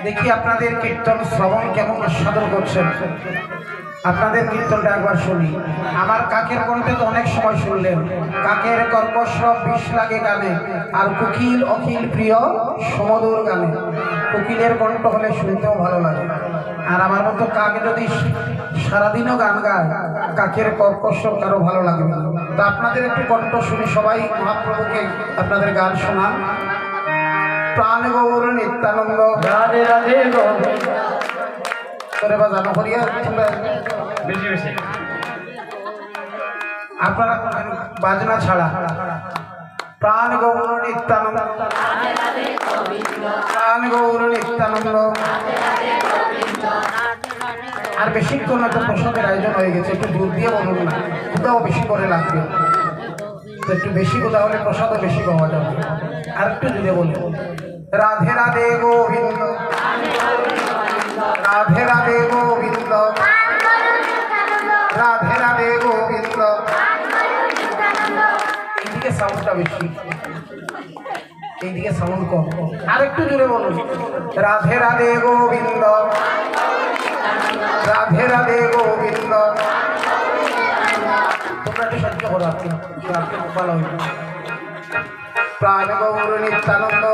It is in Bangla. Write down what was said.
দেখি আপনাদের কীর্তন শ্রবণ কেমন আস্বাদন করছেন। আপনাদের কীর্তনটা একবার শুনি। আমার কাকের কণ্ঠে তো অনেক সময় শুনলেন, কাকের কর্কশ বিষ লাগে গানে, আর কোকিল অখিল প্রিয় সমদূর গানে। কোকিলের কণ্ঠ হলে শুনতেও ভালো লাগে, আর আমার মতো কাক যদি সারাদিনও গান গায়, কাকের কর্কশ কারো ভালো লাগবে না। তো আপনাদের একটু কণ্ঠ শুনি, সবাই মহাপ্রভুকে আপনাদের গান শোনান। প্রাণ গৌর নিত্যানন্দ রাধে রাধে গোবিন্দ। করে বাজানো করিয়া বেশি বেশি আপনারা বাজনা ছাড়া। প্রাণ গৌর নিত্যানন্দ, প্রাণ গৌর নিত্যানন্দ। আর বেশিক্ষণ একটা প্রসাদের আয়োজন হয়ে গেছে, একটু জোর দিয়ে বলুন না, কোথাও বেশি করে লাগবে। তো একটু বেশি কোথাও হলে প্রসাদও বেশি পাওয়া যাবে। আর একটু জুড়ে বলুন, রাধে রাধে গোবিন্দ, রাধে রাধে গোবিন্দ, রাধে রাধে গোবিন্দ। এইদিকে সাউন্ডটা বেশি, এইদিকে সাউন্ড কম। আর একটু জোরে বলুন, রাধে রাধে গোবিন্দ, রাধে রাধে গোবিন্দ। তোমরা একটু সহ্য করো, আপনি ভালো হইবে। প্রাণ গৌর নিত্যানন্দ।